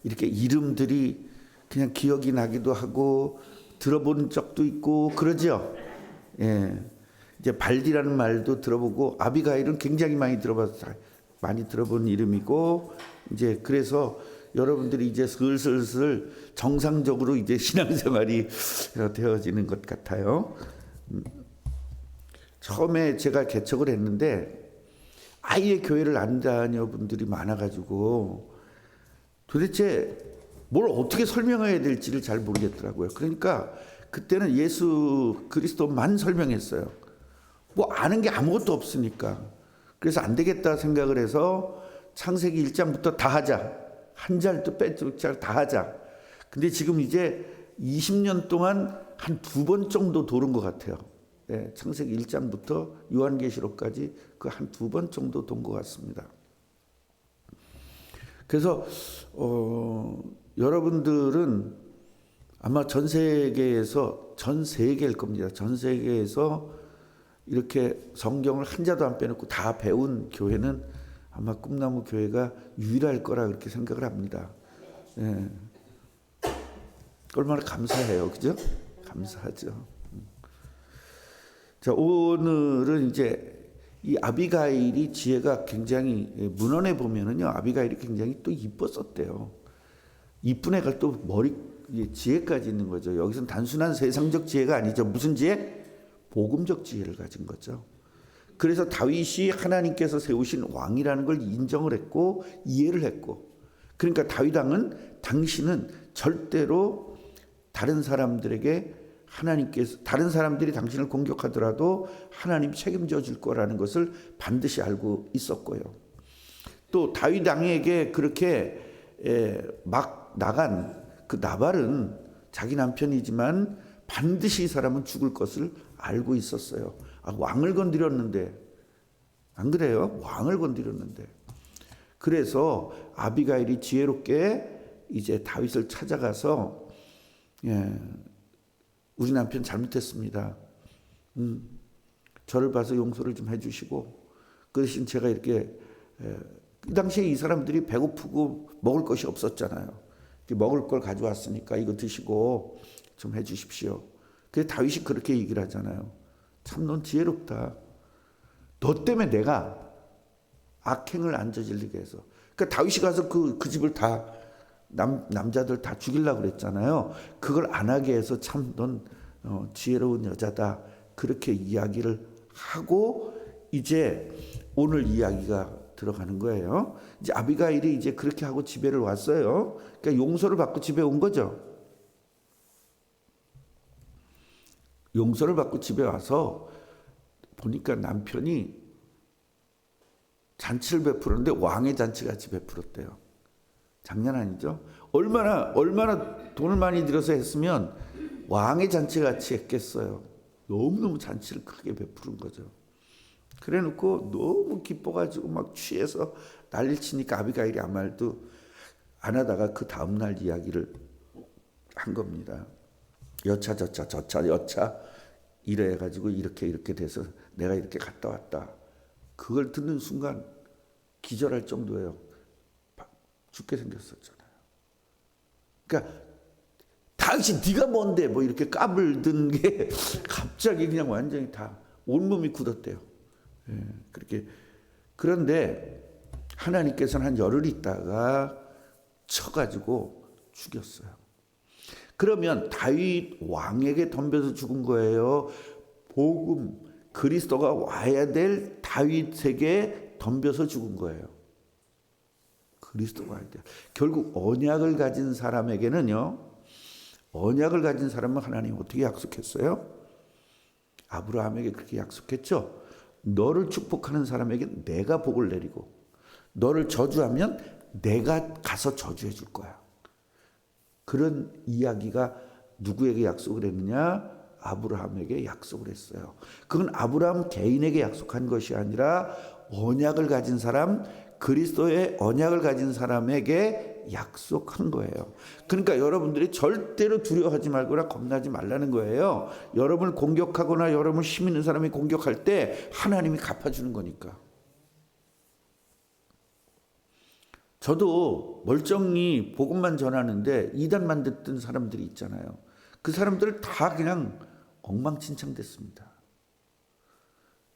이렇게 이름들이 그냥 기억이 나기도 하고 들어본 적도 있고 그러죠. 예. 이제 발디라는 말도 들어보고 아비가일은 굉장히 많이 들어본 이름이고, 이제 그래서 여러분들이 이제 슬슬 정상적으로 이제 신앙생활이 되어지는 것 같아요. 처음에 제가 개척을 했는데 아예 교회를 안 다녀분들이 많아가지고 도대체 뭘 어떻게 설명해야 될지를 잘 모르겠더라고요. 그러니까 그때는 예수 그리스도만 설명했어요. 뭐 아는 게 아무것도 없으니까. 그래서 안 되겠다 생각을 해서 창세기 1장부터 다 하자. 한 잘도 빼도 다 하자. 근데 지금 이제 20년 동안 한 2번 정도 도는 것 같아요. 네, 창세기 1장부터 요한계시록까지 그 한 2번 정도 돈 것 같습니다. 그래서 여러분들은 아마 전 세계일 겁니다. 전 세계에서 이렇게 성경을 한 자도 안 빼놓고 다 배운 교회는 아마 꿈나무 교회가 유일할 거라 그렇게 생각을 합니다. 예. 얼마나 감사해요, 그죠? 감사하죠. 자, 오늘은 이제 이 아비가일이 지혜가 굉장히, 문헌에 보면은요, 아비가일이 굉장히 또 이뻤었대요. 이쁜 애가 또 지혜까지 있는 거죠. 여기서는 단순한 세상적 지혜가 아니죠. 무슨 지혜? 복음적 지혜를 가진 거죠. 그래서 다윗이 하나님께서 세우신 왕이라는 걸 인정을 했고 이해를 했고, 그러니까 다윗 왕은 당신은 절대로 다른 사람들이 당신을 공격하더라도 하나님 책임져 줄 거라는 것을 반드시 알고 있었고요. 또 다윗 왕에게 그렇게 막 나간 그 나발은 자기 남편이지만 반드시 이 사람은 죽을 것을 알고 있었어요. 왕을 건드렸는데, 안 그래요? 왕을 건드렸는데. 그래서 아비가일이 지혜롭게 이제 다윗을 찾아가서, 우리 남편 잘못했습니다. 저를 봐서 용서를 좀 해주시고, 그 대신 제가 이렇게, 그 당시에 이 사람들이 배고프고 먹을 것이 없었잖아요. 먹을 걸 가져왔으니까 이거 드시고 좀 해주십시오. 그래서 다윗이 그렇게 얘기를 하잖아요. 참 넌 지혜롭다. 너 때문에 내가 악행을 안 저지르게 해서. 그러니까 다윗이 가서 그 집을 다 남자들 다 죽이려고 그랬잖아요. 그걸 안 하게 해서 참 넌 지혜로운 여자다. 그렇게 이야기를 하고 이제 오늘 이야기가 들어가는 거예요. 이제 아비가일이 이제 그렇게 하고 집에를 왔어요. 그러니까 용서를 받고 집에 온 거죠. 용서를 받고 집에 와서 보니까 남편이 잔치를 베풀었는데 왕의 잔치같이 베풀었대요. 장난 아니죠? 얼마나 돈을 많이 들여서 했으면 왕의 잔치같이 했겠어요. 너무너무 잔치를 크게 베푸는 거죠. 그래 놓고 너무 기뻐가지고 막 취해서 난리를 치니까 아비가일이 아무 말도 안 하다가 그 다음날 이야기를 한 겁니다. 여차 이래 가지고 이렇게 돼서 내가 이렇게 갔다 왔다. 그걸 듣는 순간 기절할 정도예요. 죽게 생겼었잖아요. 그러니까 당신 네가 뭔데 뭐 이렇게 까불던 게 갑자기 그냥 완전히 다 온몸이 굳었대요. 그렇게. 그런데 하나님께서는 한 열흘 있다가 쳐가지고 죽였어요. 그러면 다윗 왕에게 덤벼서 죽은 거예요? 복음 그리스도가 와야 될 다윗에게 덤벼서 죽은 거예요? 그리스도가 와야 돼요. 결국 언약을 가진 사람에게는요, 언약을 가진 사람은 하나님 어떻게 약속했어요? 아브라함에게 그렇게 약속했죠. 너를 축복하는 사람에게 내가 복을 내리고 너를 저주하면 내가 가서 저주해 줄 거야. 그런 이야기가 누구에게 약속을 했느냐? 아브라함에게 약속을 했어요. 그건 아브라함 개인에게 약속한 것이 아니라 언약을 가진 사람, 그리스도의 언약을 가진 사람에게 약속한 거예요. 그러니까 여러분들이 절대로 두려워하지 말거나 겁나지 말라는 거예요. 여러분을 공격하거나 여러분 힘 있는 사람이 공격할 때 하나님이 갚아주는 거니까. 저도 멀쩡히 복음만 전하는데 이단만 듣던 사람들이 있잖아요. 그 사람들 다 그냥 엉망진창 됐습니다.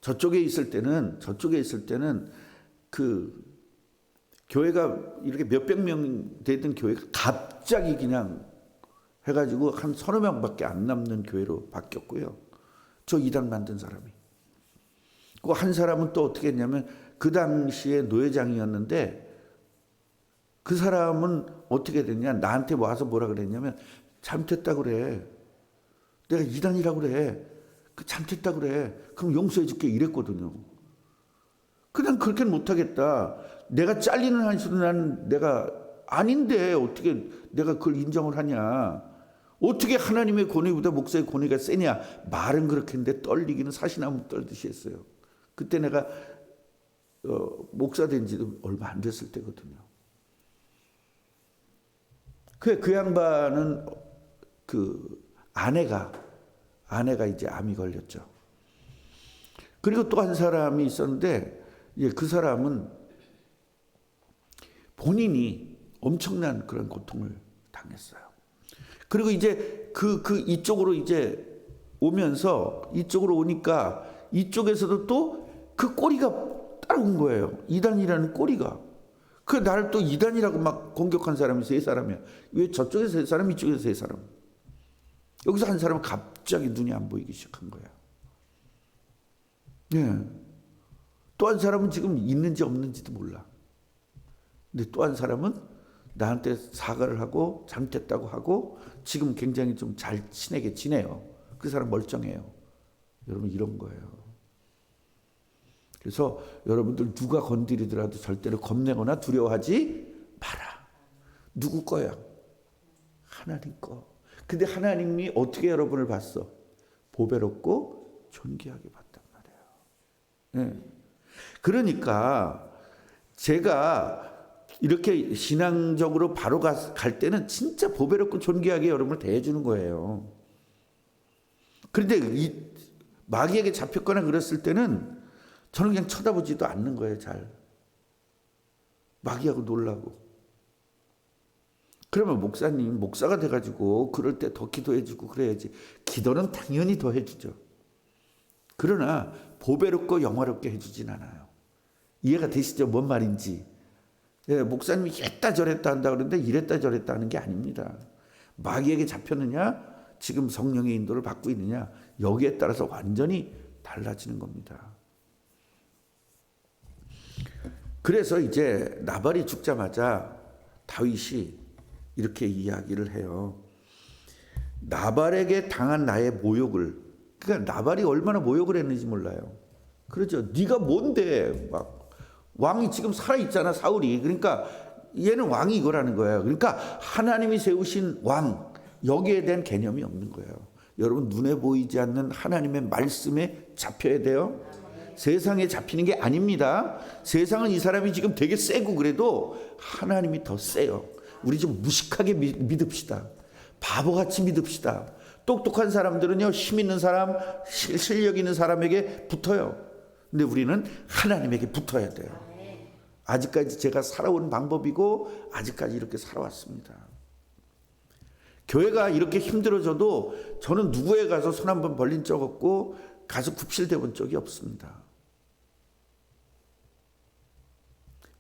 저쪽에 있을 때는 그 교회가 이렇게 몇백 명 되던 교회가 갑자기 그냥 해가지고 한 서너 명밖에 안 남는 교회로 바뀌었고요. 저 이단 만든 사람이. 그 한 사람은 또 어떻게 했냐면 그 당시에 노회장이었는데 그 사람은 어떻게 됐냐, 나한테 와서 뭐라 그랬냐면 잘못했다 그래. 내가 이단이라고 그래. 그 잘못했다 그래. 그럼 용서해 줄게 이랬거든요. 그냥 그렇게는 못하겠다. 내가 잘리는 한수는 난 내가 아닌데 어떻게 내가 그걸 인정을 하냐. 어떻게 하나님의 권위보다 목사의 권위가 세냐. 말은 그렇게 했는데 떨리기는 사시나무 떨듯이 했어요. 그때 내가 목사 된 지도 얼마 안 됐을 때거든요. 그 양반은 그 아내가 이제 암이 걸렸죠. 그리고 또 한 사람이 있었는데 그 사람은 본인이 엄청난 그런 고통을 당했어요. 그리고 이제 이쪽으로 이제 오면서 이쪽으로 오니까 이쪽에서도 또 그 꼬리가 따라온 거예요. 이단이라는 꼬리가. 그 나를 또 이단이라고 막 공격한 사람이 세 사람이야. 왜 저쪽에서 세 사람, 이쪽에서 세 사람. 여기서 한 사람은 갑자기 눈이 안 보이기 시작한 거야. 예. 또 한 사람은 지금 있는지 없는지도 몰라. 근데 또 한 사람은 나한테 사과를 하고 잘못했다고 하고 지금 굉장히 좀 잘 친하게 지내요. 그 사람 멀쩡해요. 여러분 이런 거예요. 그래서 여러분들 누가 건드리더라도 절대로 겁내거나 두려워하지 마라. 누구 거야? 하나님 거. 근데 하나님이 어떻게 여러분을 봤어? 보배롭고 존귀하게 봤단 말이에요. 네. 그러니까 제가 이렇게 신앙적으로 바로 갈 때는 진짜 보배롭고 존귀하게 여러분을 대해주는 거예요. 그런데 마귀에게 잡혔거나 그랬을 때는 저는 그냥 쳐다보지도 않는 거예요. 잘. 마귀하고 놀라고. 그러면 목사님, 목사가 돼가지고 그럴 때 더 기도해주고 그래야지. 기도는 당연히 더 해주죠. 그러나 보배롭고 영화롭게 해주진 않아요. 이해가 되시죠? 뭔 말인지. 예, 목사님이 이랬다 저랬다 한다 그러는데 이랬다 저랬다 하는 게 아닙니다. 마귀에게 잡혔느냐, 지금 성령의 인도를 받고 있느냐, 여기에 따라서 완전히 달라지는 겁니다. 그래서 이제 나발이 죽자마자 다윗이 이렇게 이야기를 해요. 나발에게 당한 나의 모욕을, 그러니까 나발이 얼마나 모욕을 했는지 몰라요. 그렇죠. 네가 뭔데 막 왕이 지금 살아 있잖아, 사울이. 그러니까 얘는 왕이 이거라는 거예요. 그러니까 하나님이 세우신 왕, 여기에 대한 개념이 없는 거예요. 여러분 눈에 보이지 않는 하나님의 말씀에 잡혀야 돼요. 세상에 잡히는 게 아닙니다. 세상은 이 사람이 지금 되게 세고 그래도 하나님이 더 세요. 우리 좀 무식하게 믿읍시다. 바보같이 믿읍시다. 똑똑한 사람들은요, 힘 있는 사람, 실력 있는 사람에게 붙어요. 근데 우리는 하나님에게 붙어야 돼요. 아직까지 제가 살아온 방법이고 아직까지 이렇게 살아왔습니다. 교회가 이렇게 힘들어져도 저는 누구에 가서 손 한번 벌린 적 없고 가서 굽실대 본 적이 없습니다.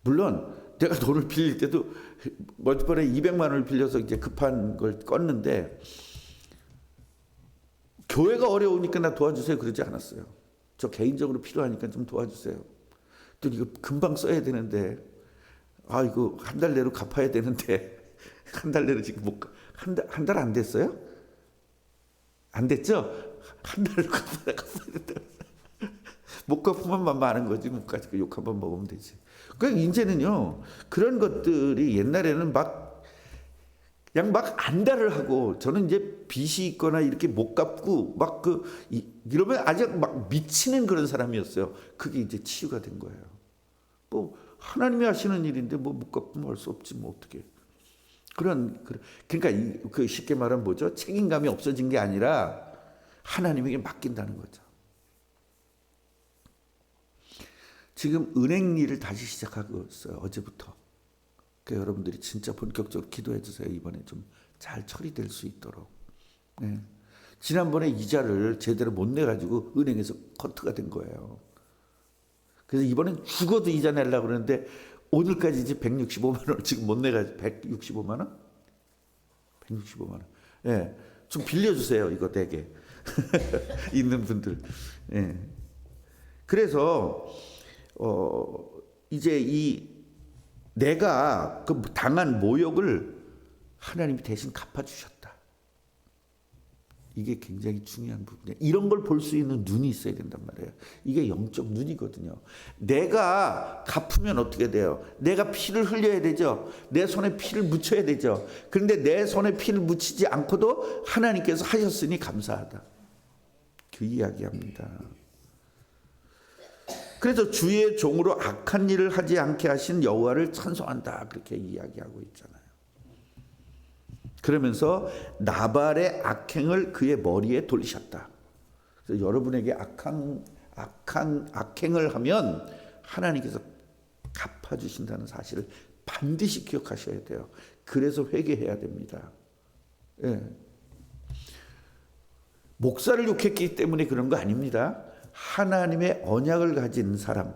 물론 내가 돈을 빌릴 때도 멀티번에 200만 원을 빌려서 이제 급한 걸 껐는데 교회가 어려우니까 나 도와주세요 그러지 않았어요. 저 개인적으로 필요하니까 좀 도와주세요. 또 이거 금방 써야 되는데 이거 한 달 내로 갚아야 되는데 한 달 내로 지금 한 달 안 됐어요? 안 됐죠? 한 달을 갚아야 된다. 못 갚으면 많은 거지. 못 갚고 욕 한번 먹으면 되지. 그러니까 이제는요, 그런 것들이 옛날에는 그냥 막 안달을 하고, 저는 이제 빚이 있거나 이렇게 못 갚고 이러면 아직 막 미치는 그런 사람이었어요. 그게 이제 치유가 된 거예요. 뭐 하나님이 하시는 일인데 뭐 못 갚으면 할 수 없지 뭐 어떻게. 그러니까 그 쉽게 말하면 뭐죠? 책임감이 없어진 게 아니라 하나님에게 맡긴다는 거죠. 지금 은행 일을 다시 시작하고 있어요. 어제부터. 그러니까 여러분들이 진짜 본격적으로 기도해 주세요. 이번에 좀 잘 처리될 수 있도록. 네. 지난번에 이자를 제대로 못 내가지고 은행에서 커트가 된 거예요. 그래서 이번엔 죽어도 이자 내려고 그러는데 오늘까지 이제 165만 원 지금 못 내가지고 165만 원? 165만 원. 예. 좀 빌려주세요. 이거 되게. 있는 분들. 예. 그래서 이제 이 내가 그 당한 모욕을 하나님이 대신 갚아주셨다. 이게 굉장히 중요한 부분이에요. 이런 걸 볼 수 있는 눈이 있어야 된단 말이에요. 이게 영적 눈이거든요. 내가 갚으면 어떻게 돼요? 내가 피를 흘려야 되죠. 내 손에 피를 묻혀야 되죠. 그런데 내 손에 피를 묻히지 않고도 하나님께서 하셨으니 감사하다. 그 이야기합니다. 그래서 주의 종으로 악한 일을 하지 않게 하신 여호와를 찬송한다. 그렇게 이야기하고 있잖아요. 그러면서 나발의 악행을 그의 머리에 돌리셨다. 그래서 여러분에게 악행을 하면 하나님께서 갚아주신다는 사실을 반드시 기억하셔야 돼요. 그래서 회개해야 됩니다. 예. 목사를 욕했기 때문에 그런 거 아닙니다. 하나님의 언약을 가진 사람,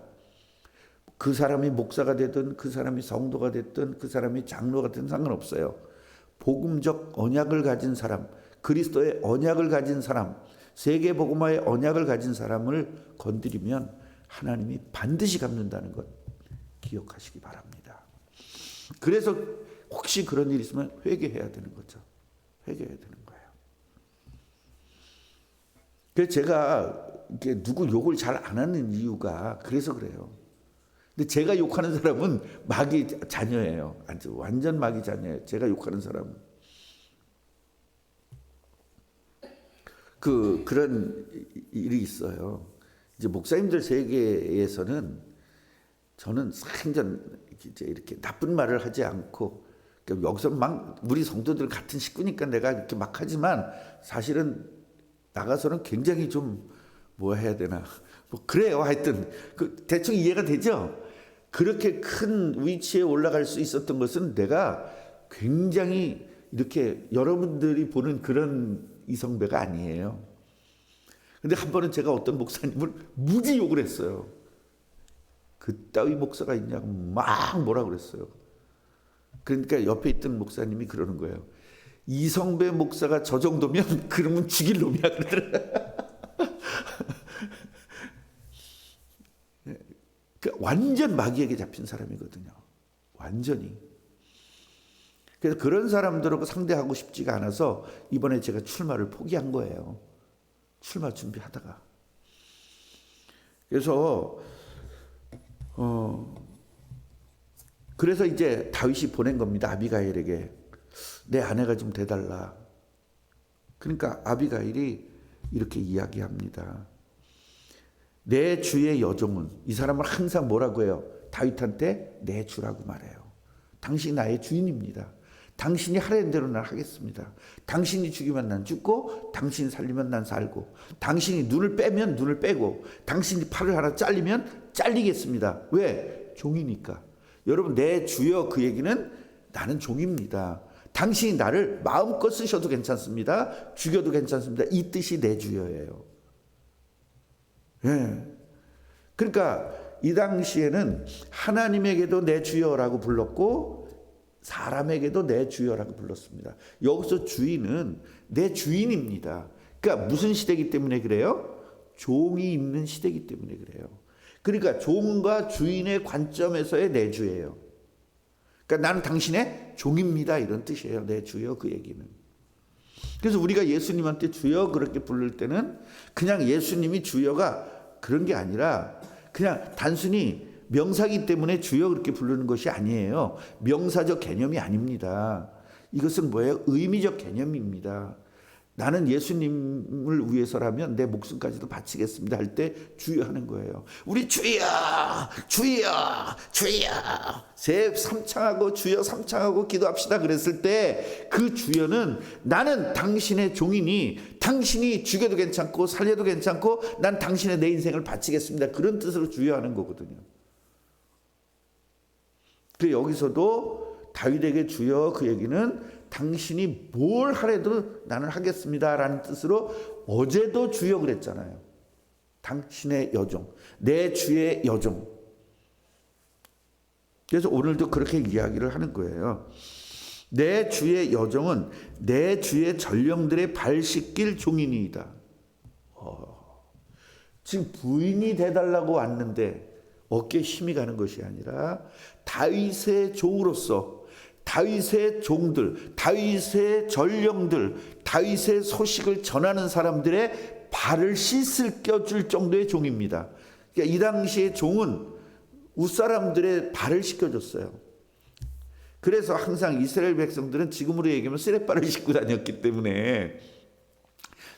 그 사람이 목사가 되든 그 사람이 성도가 됐든 그 사람이 장로가 되든 상관없어요. 복음적 언약을 가진 사람, 그리스도의 언약을 가진 사람, 세계복음화의 언약을 가진 사람을 건드리면 하나님이 반드시 갚는다는 것 기억하시기 바랍니다. 그래서 혹시 그런 일이 있으면 회개해야 되는 거죠. 회개해야 되는 거예요. 그래서 제가 이렇게 누구 욕을 잘 안 하는 이유가 그래서 그래요. 근데 제가 욕하는 사람은 마귀 자녀예요. 아주 완전 마귀 자녀예요. 제가 욕하는 사람은. 그런 일이 있어요. 이제 목사님들 세계에서는 저는 완전 이렇게 나쁜 말을 하지 않고 여기서 막 우리 성도들 같은 식구니까 내가 이렇게 막 하지만 사실은 나가서는 굉장히 좀 뭐 해야 되나 뭐 그래요. 하여튼 대충 이해가 되죠. 그렇게 큰 위치에 올라갈 수 있었던 것은 내가 굉장히 이렇게 여러분들이 보는 그런 이성배가 아니에요. 근데 한 번은 제가 어떤 목사님을 무지 욕을 했어요. 그따위 목사가 있냐고 막 뭐라 그랬어요. 그러니까 옆에 있던 목사님이 그러는 거예요. 이성배 목사가 저 정도면 그러면 죽일 놈이야 그러더라. 완전 마귀에게 잡힌 사람이거든요. 완전히. 그래서 그런 사람들하고 상대하고 싶지가 않아서 이번에 제가 출마를 포기한 거예요. 출마 준비하다가. 그래서 그래서 이제 다윗이 보낸 겁니다. 아비가일에게. 내 아내가 좀 돼달라. 그러니까 아비가일이 이렇게 이야기합니다. 내 주의 여종은, 이 사람은 항상 뭐라고 해요? 다윗한테 내 주라고 말해요. 당신이 나의 주인입니다. 당신이 하라는 대로 난 하겠습니다. 당신이 죽이면 난 죽고, 당신이 살리면 난 살고, 당신이 눈을 빼면 눈을 빼고, 당신이 팔을 하나 잘리면 잘리겠습니다. 왜? 종이니까. 여러분, 내 주여, 그 얘기는 나는 종입니다. 당신이 나를 마음껏 쓰셔도 괜찮습니다. 죽여도 괜찮습니다. 이 뜻이 내 주여예요. 예. 그러니까 이 당시에는 하나님에게도 내 주여라고 불렀고 사람에게도 내 주여라고 불렀습니다. 여기서 주인은 내 주인입니다. 그러니까 무슨 시대이기 때문에 그래요? 종이 있는 시대이기 때문에 그래요. 그러니까 종과 주인의 관점에서의 내 주예요. 그러니까 나는 당신의 종입니다. 이런 뜻이에요. 내 주여, 그 얘기는. 그래서 우리가 예수님한테 주여 그렇게 부를 때는 그냥 예수님이 주여가 그런 게 아니라 그냥 단순히 명사기 때문에 주여 그렇게 부르는 것이 아니에요. 명사적 개념이 아닙니다. 이것은 뭐예요? 의미적 개념입니다. 나는 예수님을 위해서라면 내 목숨까지도 바치겠습니다 할 때 주여 하는 거예요. 우리 주여 주여 주여 새 삼창하고 주여 삼창하고 기도합시다 그랬을 때 그 주여는 나는 당신의 종이니 당신이 죽여도 괜찮고 살려도 괜찮고 난 당신의 내 인생을 바치겠습니다. 그런 뜻으로 주여 하는 거거든요. 그 여기서도 다윗에게 주여, 그 얘기는 당신이 뭘 하래도 나는 하겠습니다라는 뜻으로 어제도 주여 그랬잖아요. 당신의 여종, 내 주의 여종. 그래서 오늘도 그렇게 이야기를 하는 거예요. 내 주의 여종은 내 주의 전령들의 발 씻길 종이니이다. 지금 부인이 돼달라고 왔는데 어깨에 힘이 가는 것이 아니라 다윗의 종으로서 다윗의 종들, 다윗의 전령들, 다윗의 소식을 전하는 사람들의 발을 씻을 껴줄 정도의 종입니다. 그러니까 이 당시의 종은 웃사람들의 발을 씻겨줬어요. 그래서 항상 이스라엘 백성들은 지금으로 얘기하면 쓰레빠를 씻고 다녔기 때문에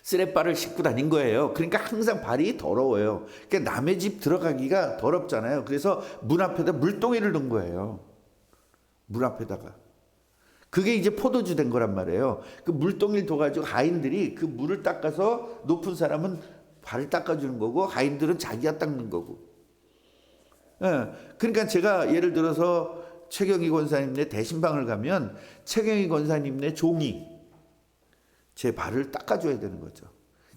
쓰레빠를 씻고 다닌 거예요. 그러니까 항상 발이 더러워요. 그러니까 남의 집 들어가기가 더럽잖아요. 그래서 문 앞에다 물동이를 넣은 거예요. 문 앞에다가. 그게 이제 포도주 된 거란 말이에요. 그 물동이를 둬가지고 하인들이 그 물을 닦아서 높은 사람은 발을 닦아주는 거고 하인들은 자기가 닦는 거고. 예. 그러니까 제가 예를 들어서 최경희 권사님네 대신방을 가면 최경희 권사님네 종이 제 발을 닦아줘야 되는 거죠.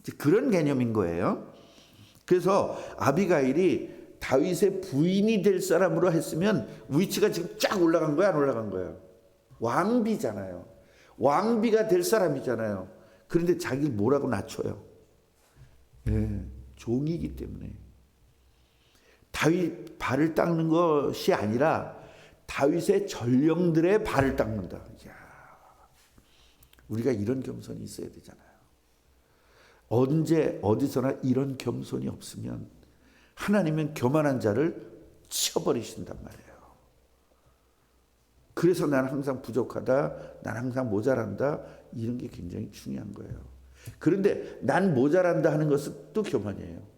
이제 그런 개념인 거예요. 그래서 아비가일이 다윗의 부인이 될 사람으로 했으면 위치가 지금 쫙 올라간 거야, 안 올라간 거야? 왕비잖아요. 왕비가 될 사람이잖아요. 그런데 자기를 뭐라고 낮춰요? 예, 종이기 때문에. 다윗 발을 닦는 것이 아니라 다윗의 전령들의 발을 닦는다. 이야, 우리가 이런 겸손이 있어야 되잖아요. 언제 어디서나 이런 겸손이 없으면 하나님은 교만한 자를 치워버리신단 말이에요. 그래서 나는 항상 부족하다, 난 항상 모자란다, 이런 게 굉장히 중요한 거예요. 그런데 난 모자란다 하는 것은 또 교만이에요.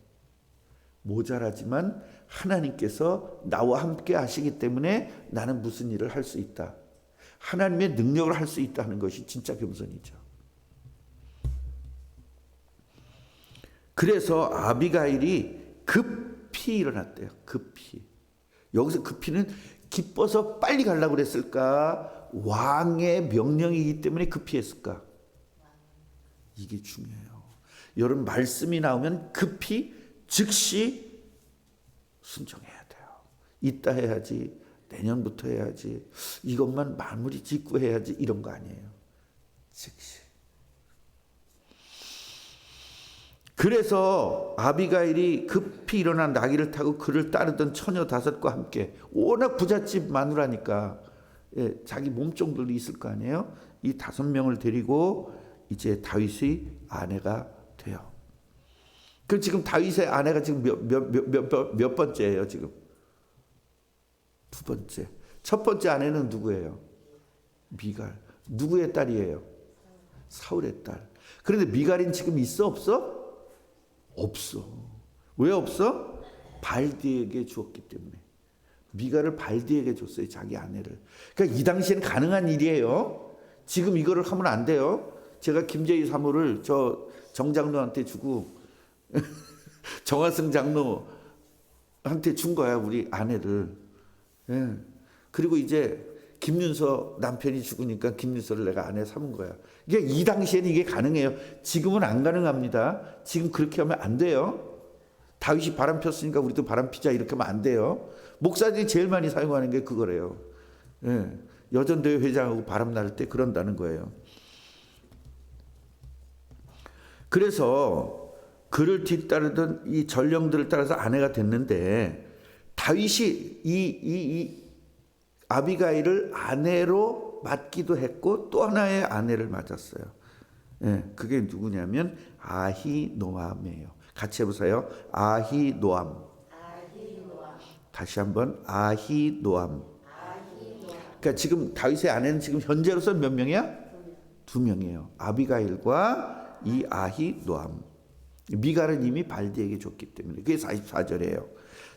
모자라지만 하나님께서 나와 함께 하시기 때문에 나는 무슨 일을 할 수 있다. 하나님의 능력을 할 수 있다 하는 것이 진짜 겸손이죠. 그래서 아비가일이 급히 일어났대요. 급히. 여기서 급히는 기뻐서 빨리 가려고 그랬을까? 왕의 명령이기 때문에 급히 했을까? 이게 중요해요. 여러분, 말씀이 나오면 급히 즉시 순종해야 돼요. 이따 해야지, 내년부터 해야지, 이것만 마무리 짓고 해야지, 이런 거 아니에요. 즉시. 그래서 아비가일이 급히 일어나 나귀를 타고 그를 따르던 처녀 5과 함께, 워낙 부잣집 마누라니까 자기 몸종들도 있을 거 아니에요. 이 5명을 데리고 이제 다윗의 아내가 돼요. 그럼 지금 다윗의 아내가 지금 몇 번째예요? 지금 2번째. 첫 번째 아내는 누구예요? 미갈. 누구의 딸이에요? 사울의 딸. 그런데 미갈은 지금 있어, 없어? 없어. 왜 없어? 발디에게 주었기 때문에. 미갈을 발디에게 줬어요, 자기 아내를. 그러니까 이 당시에는 가능한 일이에요. 지금 이거를 하면 안 돼요. 제가 김재희 사모를 저 정장로한테 주고 정화승 장로한테 준 거야, 우리 아내를. 예. 그리고 이제 김윤서 남편이 죽으니까 김윤서를 내가 아내 삼은 거야. 이게 이 당시에는 이게 가능해요. 지금은 안 가능합니다. 지금 그렇게 하면 안 돼요. 다윗이 바람 폈으니까 우리도 바람 피자, 이렇게 하면 안 돼요. 목사들이 제일 많이 사용하는 게 그거래요. 예. 여전대회 회장하고 바람 날 때 그런다는 거예요. 그래서 그를 뒤따르던 이 전령들을 따라서 아내가 됐는데, 다윗이 이 아비가일을 아내로 맞기도 했고 또 하나의 아내를 맞았어요. 예, 그게 누구냐면 아히노암이에요. 같이 해보세요. 아히노암. 다시 한번 아히노암. 그러니까 지금 다윗의 아내는 지금 현재로서 몇 명이야? 2명이에요. 아비가일과 이 아히노암. 미갈은 이미 발디에게 줬기 때문에. 그게 44절이에요.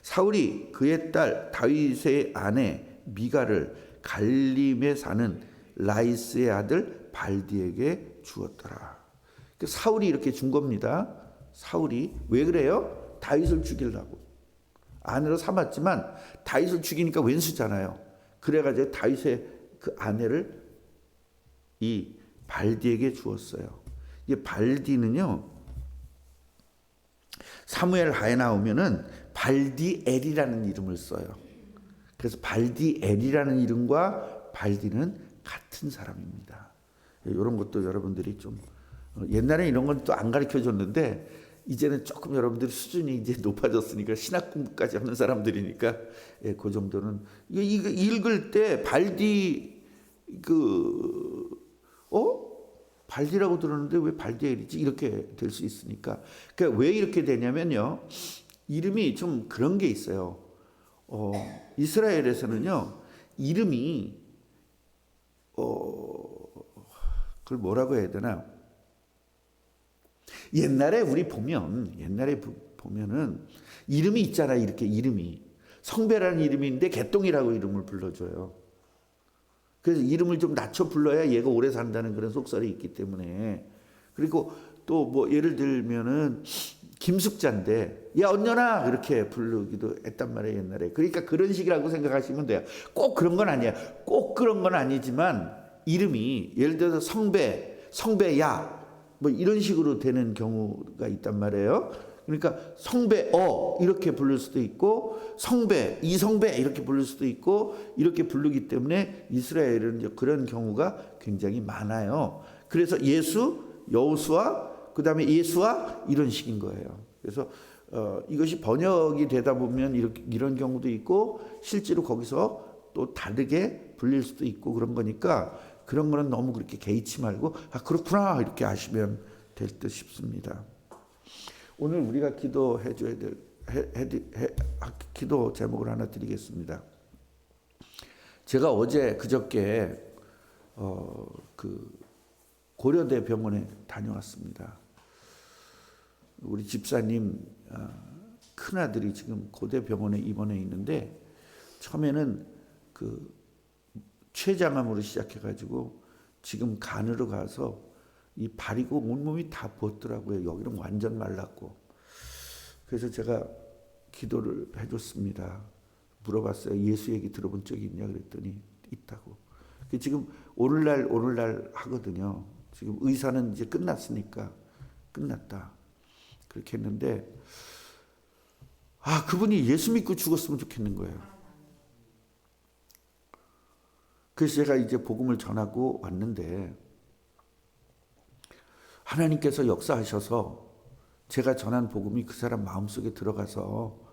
사울이 그의 딸 다윗의 아내 미갈을 갈림에 사는 라이스의 아들 발디에게 주었더라. 사울이 이렇게 준 겁니다. 사울이 왜 그래요? 다윗을 죽이려고. 아내로 삼았지만 다윗을 죽이니까 왼수잖아요. 그래가지고 다윗의 그 아내를 이 발디에게 주었어요. 이 발디는요, 사무엘 하에 나오면은 발디엘이라는 이름을 써요. 그래서 발디엘이라는 이름과 발디는 같은 사람입니다. 이런 것도 여러분들이 좀, 옛날에 이런 건 또 안 가르쳐 줬는데 이제는 조금 여러분들이 수준이 이제 높아졌으니까 신학 공부까지 하는 사람들이니까 그 정도는 이거 읽을 때 발디 발디라고 들었는데 왜 발디엘이지? 이렇게 될 수 있으니까. 그러니까 왜 이렇게 되냐면요, 이름이 좀 그런 게 있어요. 이스라엘에서는요, 이름이 그걸 뭐라고 해야 되나? 옛날에 보면은 이름이 있잖아. 이렇게 이름이 성배라는 이름인데 개똥이라고 이름을 불러줘요. 그래서 이름을 좀 낮춰 불러야 얘가 오래 산다는 그런 속설이 있기 때문에. 그리고 또 뭐 예를 들면은 김숙자인데 야 언년아 이렇게 부르기도 했단 말이에요, 옛날에. 그러니까 그런 식이라고 생각하시면 돼요. 꼭 그런 건 아니야. 꼭 그런 건 아니지만 이름이 예를 들어서 성배야 뭐 이런 식으로 되는 경우가 있단 말이에요. 그러니까 성배어 이렇게 부를 수도 있고 성배, 이성배 이렇게 부를 수도 있고 이렇게 부르기 때문에 이스라엘은 이제 그런 경우가 굉장히 많아요. 그래서 예수, 여호수아, 그다음에 예수와 이런 식인 거예요. 그래서 이것이 번역이 되다 보면 이런 경우도 있고 실제로 거기서 또 다르게 불릴 수도 있고 그런 거니까 그런 거는 너무 그렇게 개의치 말고 그렇구나 이렇게 아시면 될 듯 싶습니다. 오늘 우리가 기도해 줘야 될 기도 제목을 하나 드리겠습니다. 제가 어제 그저께 그 고려대 병원에 다녀왔습니다. 우리 집사님 큰 아들이 지금 고대 병원에 입원해 있는데 처음에는 그 췌장암으로 시작해가지고 지금 간으로 가서 이 발이고 온몸이 다 부었더라고요. 여기는 완전 말랐고. 그래서 제가 기도를 해줬습니다. 물어봤어요. 예수 얘기 들어본 적이 있냐 그랬더니 있다고. 지금 오늘날 하거든요. 지금 의사는 이제 끝났으니까 끝났다 그렇게 했는데 그분이 예수 믿고 죽었으면 좋겠는 거예요. 그래서 제가 이제 복음을 전하고 왔는데 하나님께서 역사하셔서 제가 전한 복음이 그 사람 마음속에 들어가서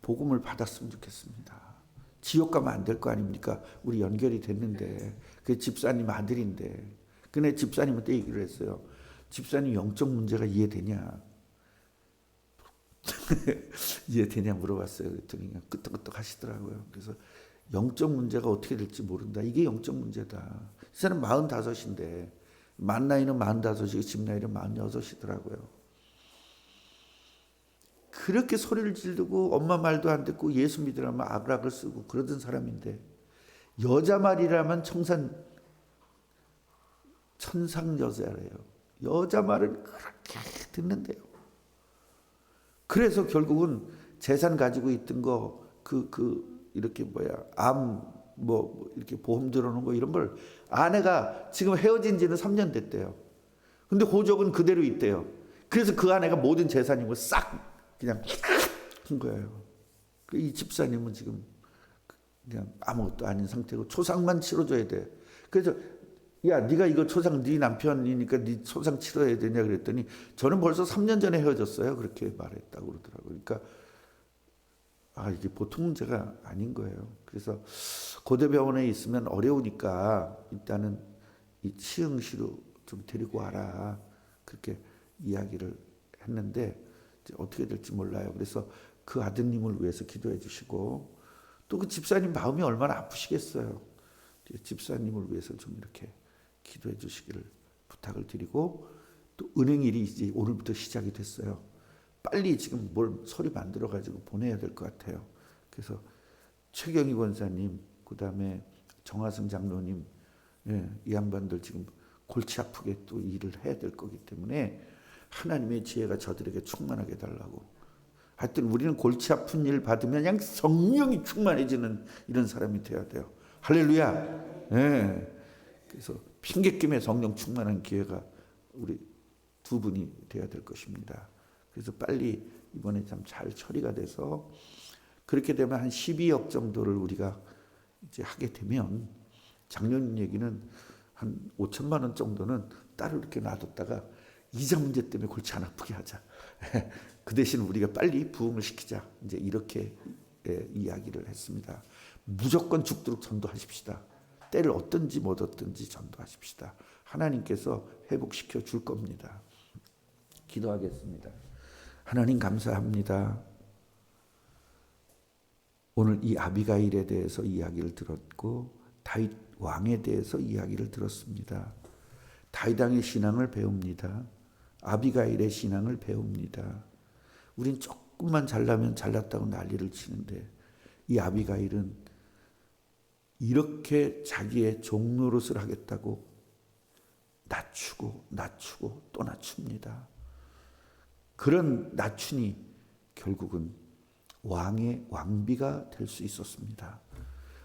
복음을 받았으면 좋겠습니다. 지옥 가면 안 될 거 아닙니까? 우리 연결이 됐는데 그 집사님 아들인데. 근데 집사님한테 얘기를 했어요. 집사님 영적 문제가 이해되냐? 이해되냐 물어봤어요. 그랬더니 그냥 끄떡끄떡 하시더라고요. 그래서 영적 문제가 어떻게 될지 모른다. 이게 영적 문제다. 이 사람 45인데 만 나이는 45이고 집 나이는 46이더라고요. 그렇게 소리를 지르고 엄마 말도 안 듣고 예수 믿으라면 악락을 쓰고 그러던 사람인데 여자 말이라면 천상 여자래요. 여자 말을 그렇게 듣는데요. 그래서 결국은 재산 가지고 있던 거 이렇게 이렇게 보험 들어놓은 거 이런 걸 아내가 지금 헤어진 지는 3년 됐대요. 근데 호적은 그대로 있대요. 그래서 그 아내가 모든 재산인 걸 싹 그냥 한 거예요. 이 집사님은 지금 그냥 아무것도 아닌 상태고 초상만 치러줘야 돼. 그래서 야 네가 이거 초상 네 남편이니까 네 초상 치러야 되냐 그랬더니 저는 벌써 3년 전에 헤어졌어요. 그렇게 말했다고 그러더라고요. 그러니까 이게 보통 문제가 아닌 거예요. 그래서 고대병원에 있으면 어려우니까 일단은 이 치흥시로 좀 데리고 와라. 그렇게 이야기를 했는데 이제 어떻게 될지 몰라요. 그래서 그 아드님을 위해서 기도해 주시고 또 그 집사님 마음이 얼마나 아프시겠어요. 집사님을 위해서 좀 이렇게 기도해 주시기를 부탁을 드리고 또 은행일이 이제 오늘부터 시작이 됐어요. 빨리 지금 서류 만들어 가지고 보내야 될 것 같아요. 그래서 최경희 권사님, 그다음에 정하승 장로님, 이 양반들 지금 골치 아프게 또 일을 해야 될 거기 때문에 하나님의 지혜가 저들에게 충만하게 해달라고. 하여튼 우리는 골치 아픈 일 받으면 그냥 성령이 충만해지는 이런 사람이 돼야 돼요. 할렐루야. 예. 그래서 핑계김에 성령 충만한 기회가 우리 두 분이 돼야 될 것입니다. 그래서 빨리 이번에 참 잘 처리가 돼서 그렇게 되면 한 12억 정도를 우리가 이제 하게 되면 작년 얘기는 한 5천만 원 정도는 따로 이렇게 놔뒀다가 이자 문제 때문에 골치 안 아프게 하자. 그 대신 우리가 빨리 부흥을 시키자. 이제 이렇게 이야기를 했습니다. 무조건 죽도록 전도하십시다. 때를 얻든지 못 얻든지 전도하십시다. 하나님께서 회복시켜 줄 겁니다. 기도하겠습니다. 하나님 감사합니다. 오늘 이 아비가일에 대해서 이야기를 들었고 다윗 왕에 대해서 이야기를 들었습니다. 다윗 왕의 신앙을 배웁니다. 아비가일의 신앙을 배웁니다. 우린 조금만 잘나면 잘났다고 난리를 치는데 이 아비가일은 이렇게 자기의 종 노릇을 하겠다고 낮추고 또 낮춥니다. 그런 낮추니 결국은 왕의 왕비가 될 수 있었습니다.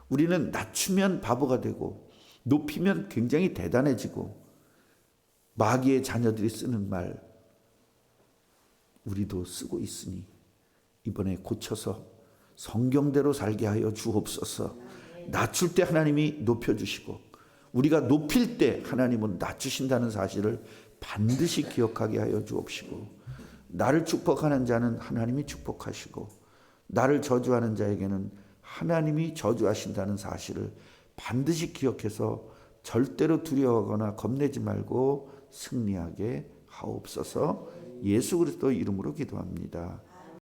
우리는 낮추면 바보가 되고 높이면 굉장히 대단해지고 마귀의 자녀들이 쓰는 말 우리도 쓰고 있으니 이번에 고쳐서 성경대로 살게 하여 주옵소서. 낮출 때 하나님이 높여주시고 우리가 높일 때 하나님은 낮추신다는 사실을 반드시 기억하게 하여 주옵시고 나를 축복하는 자는 하나님이 축복하시고 나를 저주하는 자에게는 하나님이 저주하신다는 사실을 반드시 기억해서 절대로 두려워하거나 겁내지 말고 승리하게 하옵소서. 예수 그리스도 이름으로 기도합니다.